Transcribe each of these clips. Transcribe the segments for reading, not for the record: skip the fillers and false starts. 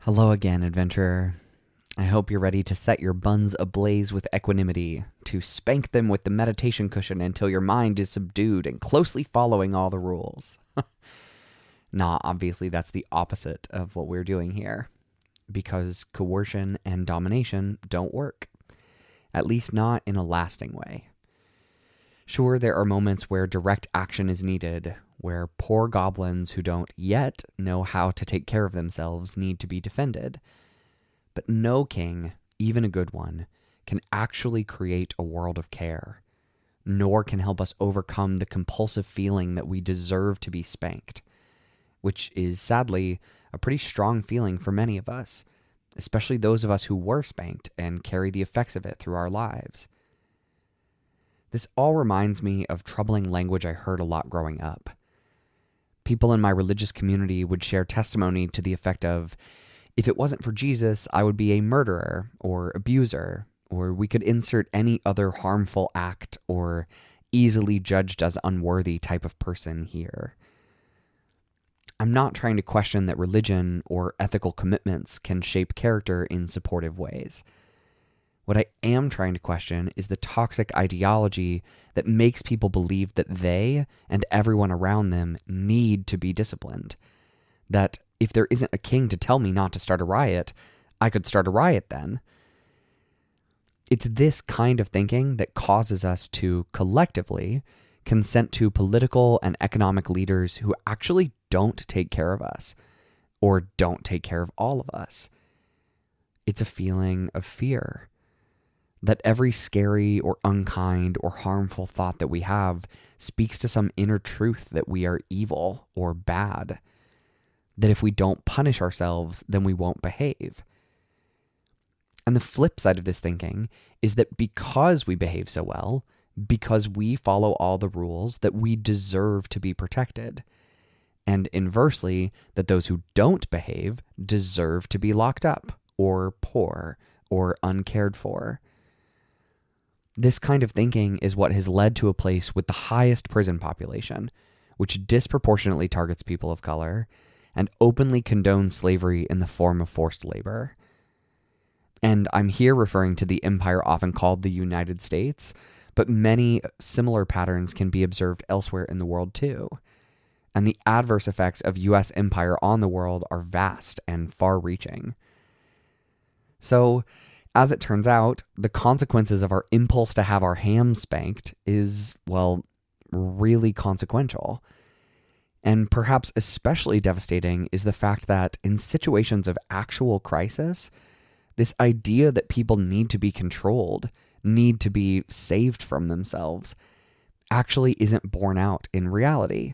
Hello again, adventurer. I hope you're ready to set your buns ablaze with equanimity, to spank them with the meditation cushion until your mind is subdued and closely following all the rules. Nah, obviously that's the opposite of what we're doing here, because coercion and domination don't work, at least not in a lasting way. Sure, there are moments where direct action is needed, where poor goblins who don't yet know how to take care of themselves need to be defended. But no king, even a good one, can actually create a world of care, nor can help us overcome the compulsive feeling that we deserve to be spanked, which is sadly a pretty strong feeling for many of us, especially those of us who were spanked and carry the effects of it through our lives. This all reminds me of troubling language I heard a lot growing up. People in my religious community would share testimony to the effect of, if it wasn't for Jesus, I would be a murderer or abuser, or we could insert any other harmful act or easily judged as unworthy type of person here. I'm not trying to question that religion or ethical commitments can shape character in supportive ways. What I am trying to question is the toxic ideology that makes people believe that they and everyone around them need to be disciplined. That if there isn't a king to tell me not to start a riot, I could start a riot then. It's this kind of thinking that causes us to collectively consent to political and economic leaders who actually don't take care of us, or don't take care of all of us. It's a feeling of fear. That every scary or unkind or harmful thought that we have speaks to some inner truth that we are evil or bad. That if we don't punish ourselves, then we won't behave. And the flip side of this thinking is that because we behave so well, because we follow all the rules, that we deserve to be protected. And inversely, that those who don't behave deserve to be locked up, or poor, or uncared for. This kind of thinking is what has led to a place with the highest prison population, which disproportionately targets people of color and openly condones slavery in the form of forced labor. And I'm here referring to the empire often called the United States, but many similar patterns can be observed elsewhere in the world too. And the adverse effects of U.S. empire on the world are vast and far-reaching. So, as it turns out, the consequences of our impulse to have our hams spanked is, well, really consequential. And perhaps especially devastating is the fact that in situations of actual crisis, this idea that people need to be controlled, need to be saved from themselves, actually isn't borne out in reality.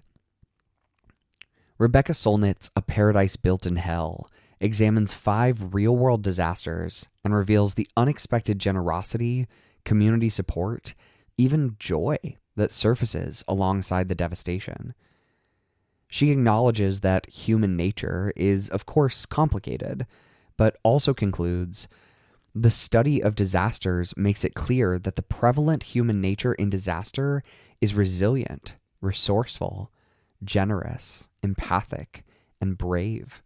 Rebecca Solnit's A Paradise Built in Hell examines 5 real-world disasters and reveals the unexpected generosity, community support, even joy that surfaces alongside the devastation. She acknowledges that human nature is, of course, complicated, but also concludes, the study of disasters makes it clear that the prevalent human nature in disaster is resilient, resourceful, generous, empathic, and brave.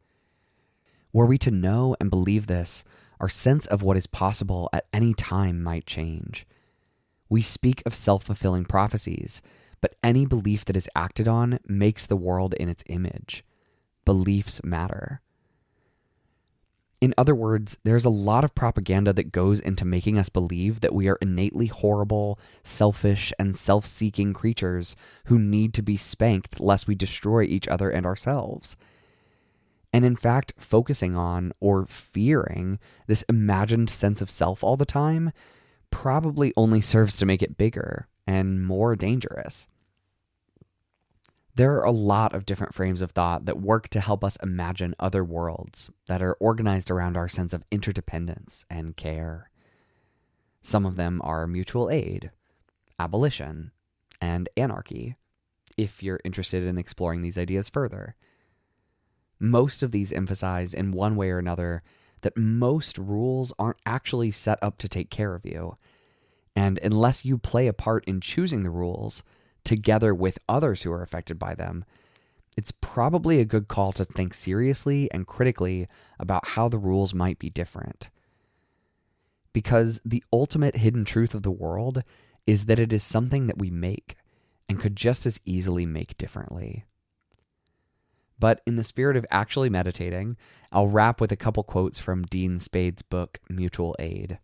Were we to know and believe this, our sense of what is possible at any time might change. We speak of self-fulfilling prophecies, but any belief that is acted on makes the world in its image. Beliefs matter. In other words, there's a lot of propaganda that goes into making us believe that we are innately horrible, selfish, and self-seeking creatures who need to be spanked lest we destroy each other and ourselves. And in fact, focusing on or fearing this imagined sense of self all the time probably only serves to make it bigger and more dangerous. There are a lot of different frames of thought that work to help us imagine other worlds that are organized around our sense of interdependence and care. Some of them are mutual aid, abolition, and anarchy, if you're interested in exploring these ideas further. Most of these emphasize in one way or another that most rules aren't actually set up to take care of you. And unless you play a part in choosing the rules, together with others who are affected by them, it's probably a good call to think seriously and critically about how the rules might be different. Because the ultimate hidden truth of the world is that it is something that we make and could just as easily make differently. But in the spirit of actually meditating, I'll wrap with a couple quotes from Dean Spade's book, Mutual Aid.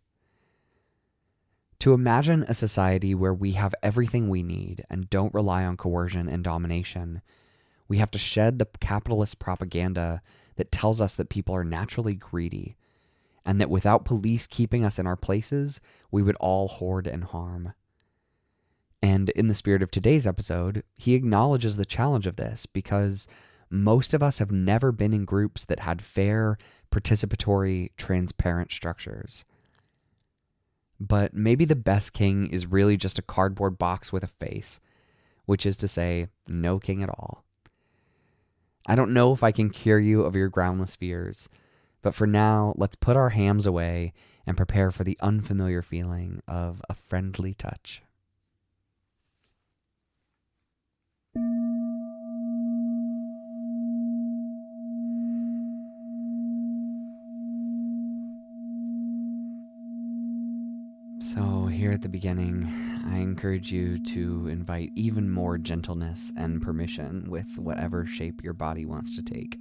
To imagine a society where we have everything we need and don't rely on coercion and domination, we have to shed the capitalist propaganda that tells us that people are naturally greedy and that without police keeping us in our places, we would all hoard and harm. And in the spirit of today's episode, he acknowledges the challenge of this because most of us have never been in groups that had fair, participatory, transparent structures. But maybe the best king is really just a cardboard box with a face, which is to say, no king at all. I don't know if I can cure you of your groundless fears, but for now, let's put our hams away and prepare for the unfamiliar feeling of a friendly touch. So here at the beginning, I encourage you to invite even more gentleness and permission with whatever shape your body wants to take.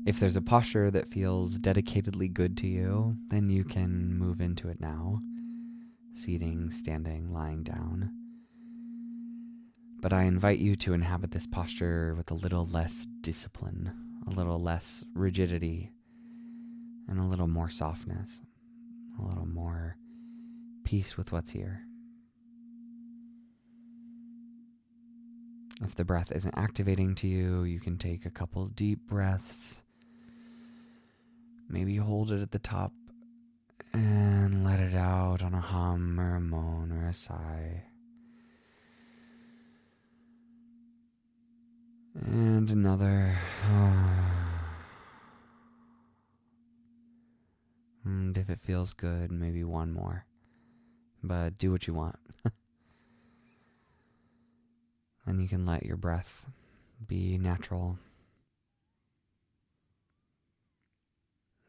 If there's a posture that feels dedicatedly good to you, then you can move into it now, seating, standing, lying down. But I invite you to inhabit this posture with a little less discipline, a little less rigidity, and a little more softness. A little more peace with what's here. If the breath isn't activating to you, you can take a couple deep breaths. Maybe hold it at the top and let it out on a hum or a moan or a sigh. And another. And if it feels good, maybe one more. But do what you want. And you can let your breath be natural.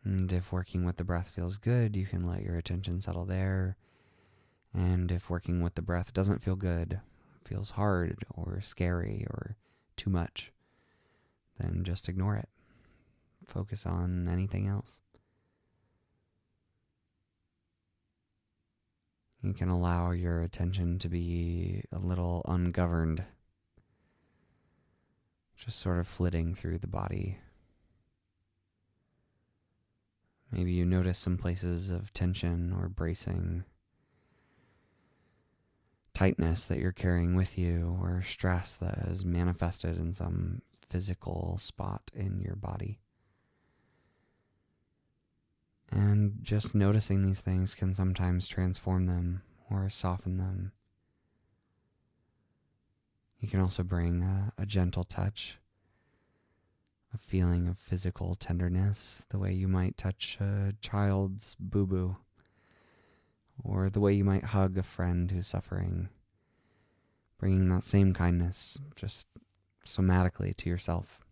And if working with the breath feels good, you can let your attention settle there. And if working with the breath doesn't feel good, feels hard or scary or too much, then just ignore it. Focus on anything else. You can allow your attention to be a little ungoverned, just sort of flitting through the body. Maybe you notice some places of tension or bracing, tightness that you're carrying with you, or stress that is manifested in some physical spot in your body. And just noticing these things can sometimes transform them or soften them. You can also bring a gentle touch, a feeling of physical tenderness, the way you might touch a child's boo-boo, or the way you might hug a friend who's suffering, bringing that same kindness just somatically to yourself,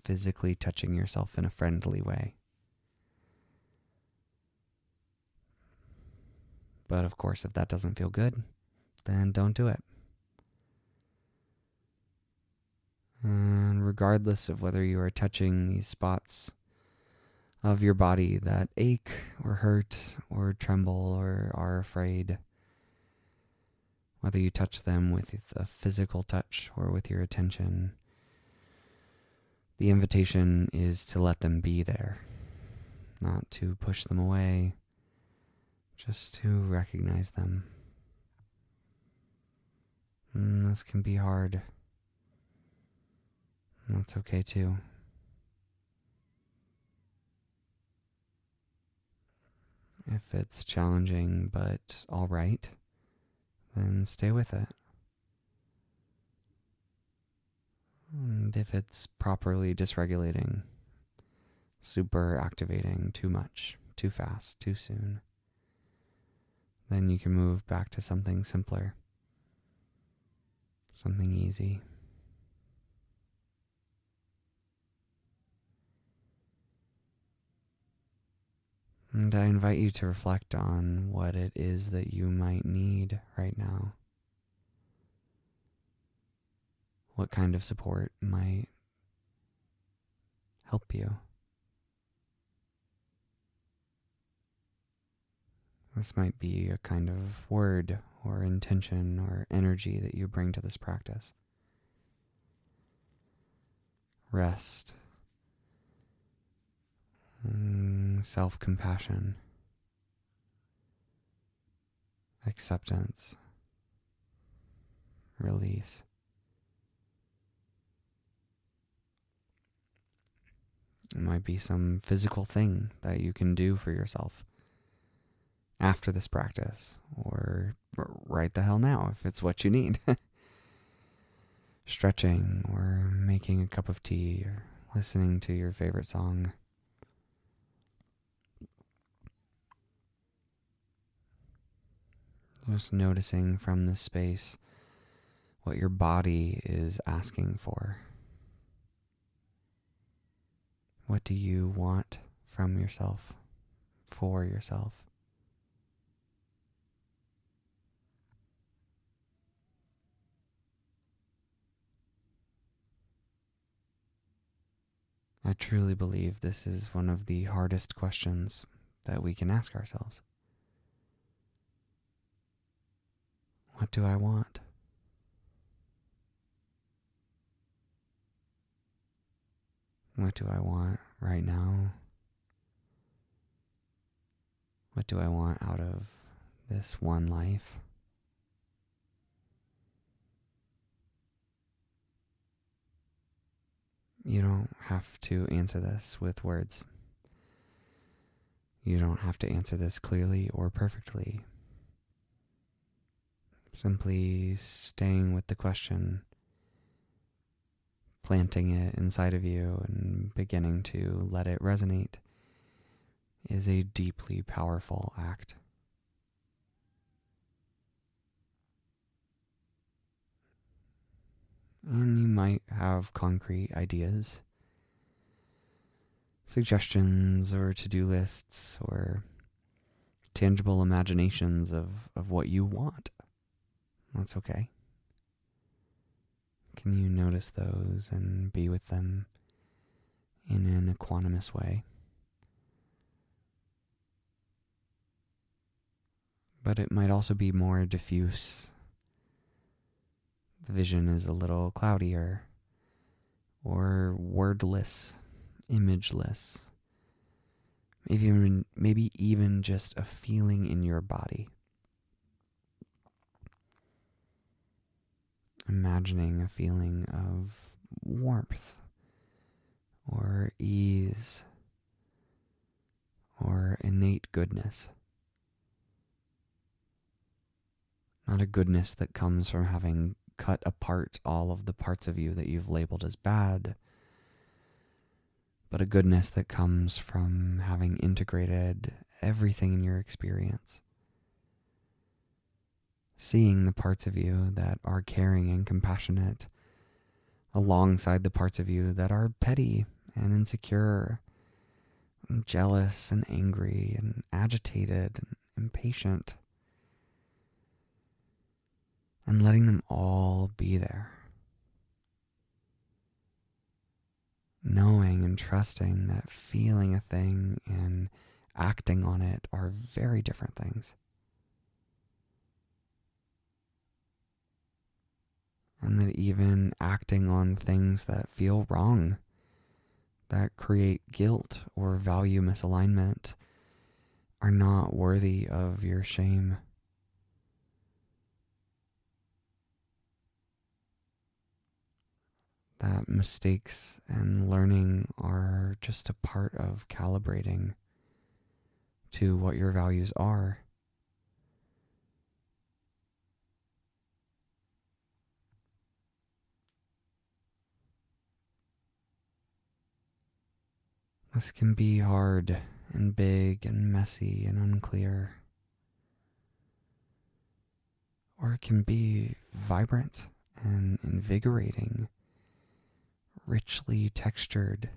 physically touching yourself in a friendly way. But of course, if that doesn't feel good, then don't do it. And regardless of whether you are touching these spots of your body that ache or hurt or tremble or are afraid, whether you touch them with a physical touch or with your attention, the invitation is to let them be there, not to push them away, just to recognize them. This can be hard. That's okay too. If it's challenging but all right, then stay with it. And if it's properly dysregulating, super activating, too much, too fast, too soon, then you can move back to something simpler, something easy. And I invite you to reflect on what it is that you might need right now. What kind of support might help you? This might be a kind of word or intention or energy that you bring to this practice. Rest, self-compassion, acceptance, release. It might be some physical thing that you can do for yourself after this practice, or right the hell now if it's what you need. Stretching, or making a cup of tea, or listening to your favorite song. Just noticing from this space what your body is asking for. What do you want from yourself, for yourself? I truly believe this is one of the hardest questions that we can ask ourselves. What do I want? What do I want right now? What do I want out of this one life? You don't have to answer this with words. You don't have to answer this clearly or perfectly. Simply staying with the question, planting it inside of you and beginning to let it resonate is a deeply powerful act. And you might have concrete ideas, suggestions or to-do lists or tangible imaginations of what you want. That's okay. Can you notice those and be with them in an equanimous way? But it might also be more diffuse. The vision is a little cloudier or wordless, imageless. Maybe even just a feeling in your body. Imagining a feeling of warmth or ease or innate goodness. Not a goodness that comes from having cut apart all of the parts of you that you've labeled as bad, but a goodness that comes from having integrated everything in your experience. Seeing the parts of you that are caring and compassionate alongside the parts of you that are petty and insecure, and jealous and angry and agitated and impatient. And letting them all be there. Knowing and trusting that feeling a thing and acting on it are very different things. And that even acting on things that feel wrong, that create guilt or value misalignment, are not worthy of your shame. That mistakes and learning are just a part of calibrating to what your values are. This can be hard and big and messy and unclear. Or it can be vibrant and invigorating, richly textured,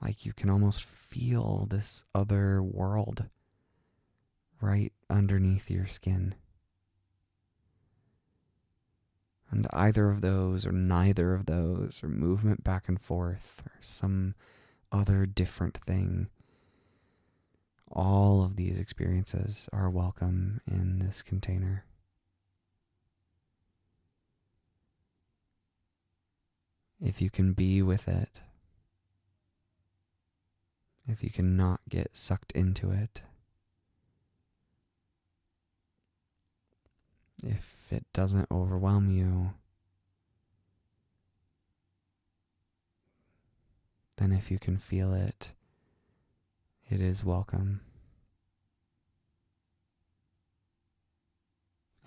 like you can almost feel this other world right underneath your skin. And either of those or neither of those or movement back and forth or some other different thing, all of these experiences are welcome in this container. If you can be with it, if you can not get sucked into it, if it doesn't overwhelm you, then if you can feel it, it is welcome.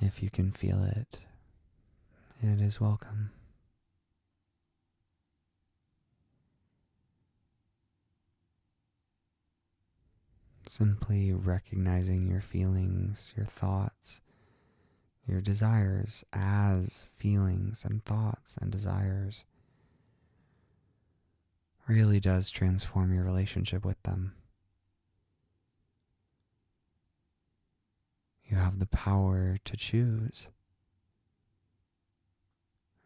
If you can feel it, it is welcome. Simply recognizing your feelings, your thoughts, your desires as feelings and thoughts and desires really does transform your relationship with them. You have the power to choose.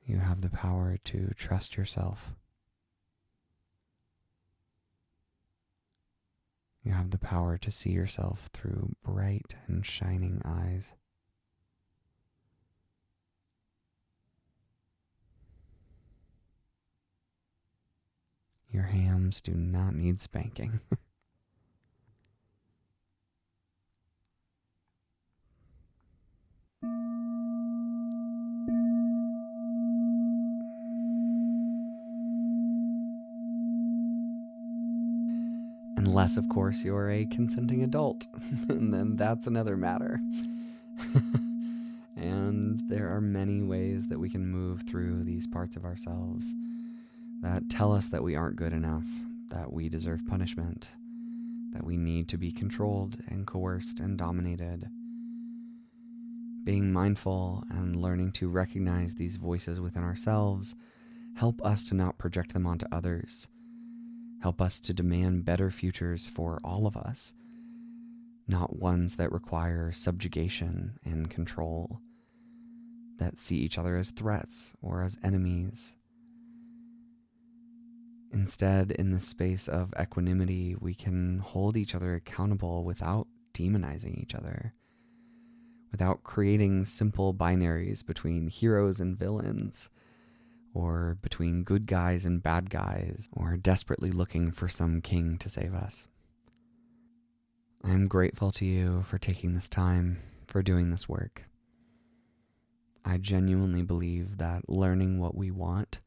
You have the power to trust yourself. You have the power to see yourself through bright and shining eyes. Your hams do not need spanking. Unless, of course, you're a consenting adult, and then that's another matter. And there are many ways that we can move through these parts of ourselves that tell us that we aren't good enough, that we deserve punishment, that we need to be controlled and coerced and dominated. Being mindful and learning to recognize these voices within ourselves help us to not project them onto others, help us to demand better futures for all of us, not ones that require subjugation and control, that see each other as threats or as enemies. Instead, in the space of equanimity, we can hold each other accountable without demonizing each other, without creating simple binaries between heroes and villains, or between good guys and bad guys, or desperately looking for some king to save us. I'm grateful to you for taking this time, for doing this work. I genuinely believe that learning what we want,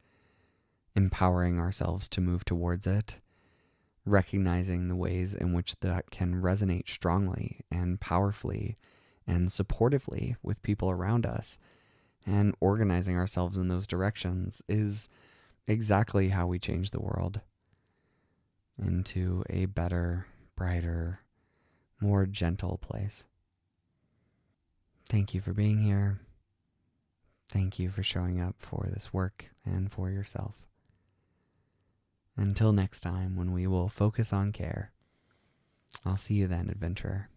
empowering ourselves to move towards it, recognizing the ways in which that can resonate strongly and powerfully and supportively with people around us, and organizing ourselves in those directions is exactly how we change the world into a better, brighter, more gentle place. Thank you for being here. Thank you for showing up for this work and for yourself. Until next time, when we will focus on care, I'll see you then, adventurer.